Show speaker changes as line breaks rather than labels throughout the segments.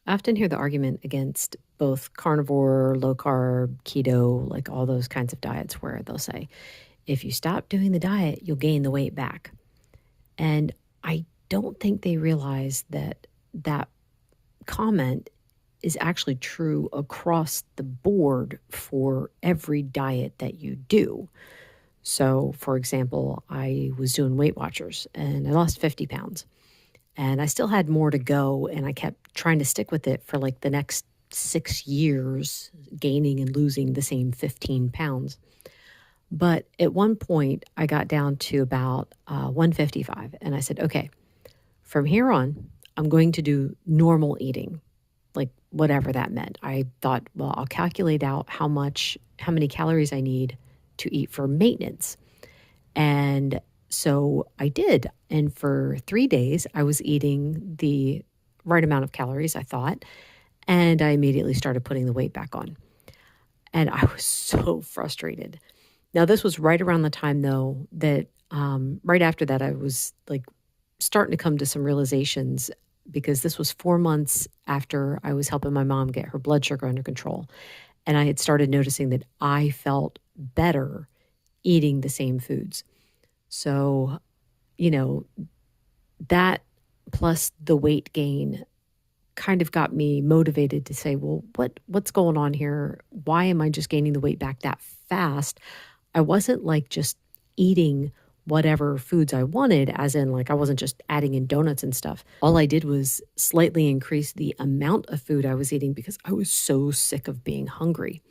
I often hear the argument against both carnivore, low carb, keto, like all those kinds of diets where they'll say, if you stop doing the diet, you'll gain the weight back. And I don't think they realize that that comment is actually true across the board for every diet that you do. So, for example, I was doing Weight Watchers and I lost 50 pounds. And I still had more to go, and I kept trying to stick with it for like the next 6 years, gaining and losing the same 15 pounds. But at one point, I got down to about 155, and I said, okay, from here on, I'm going to do normal eating, like whatever that meant. I thought, well, I'll calculate out how many calories I need to eat for maintenance. And so I did. And for 3 days, I was eating the right amount of calories, I thought. And I immediately started putting the weight back on. And I was so frustrated. Now, this was right around the time, though, that right after that, I was like starting to come to some realizations because this was 4 months after I was helping my mom get her blood sugar under control. And I had started noticing that I felt better eating the same foods. So, that plus the weight gain kind of got me motivated to say, well, what's going on here? Why am I just gaining the weight back that fast? I wasn't like just eating whatever foods I wanted, as in like I wasn't just adding in donuts and stuff. All I did was slightly increase the amount of food I was eating because I was so sick of being hungry.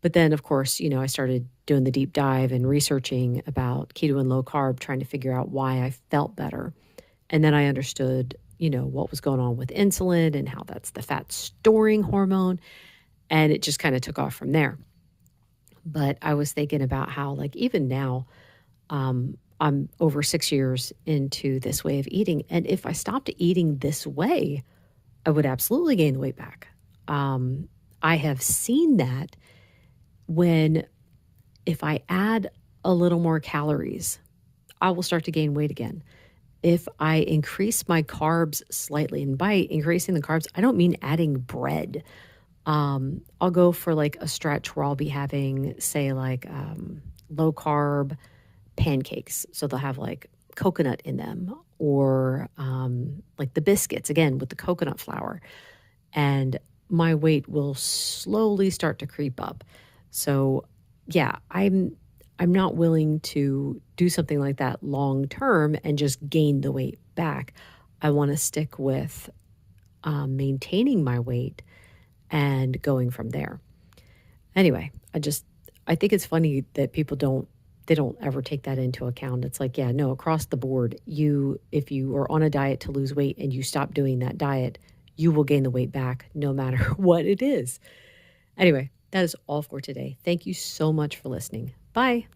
But then, of course, I started doing the deep dive and researching about keto and low carb, trying to figure out why I felt better. And then I understood, what was going on with insulin and how that's the fat storing hormone. And it just kind of took off from there. But I was thinking about how, like, even now, I'm over 6 years into this way of eating. And if I stopped eating this way, I would absolutely gain the weight back. I have seen that if I add a little more calories, I will start to gain weight again. If I increase my carbs slightly, and by increasing the carbs, I don't mean adding bread. I'll go for like a stretch where I'll be having, say, like low carb pancakes. So they'll have like coconut in them, or like the biscuits, again, with the coconut flour. And my weight will slowly start to creep up. So yeah, I'm not willing to do something like that long term and just gain the weight back. I want to stick with maintaining my weight and going from there. Anyway, I think it's funny that people don't ever take that into account. It's like, yeah, no, across the board, if you are on a diet to lose weight and you stop doing that diet, you will gain the weight back no matter what it is. Anyway, that is all for today. Thank you so much for listening. Bye.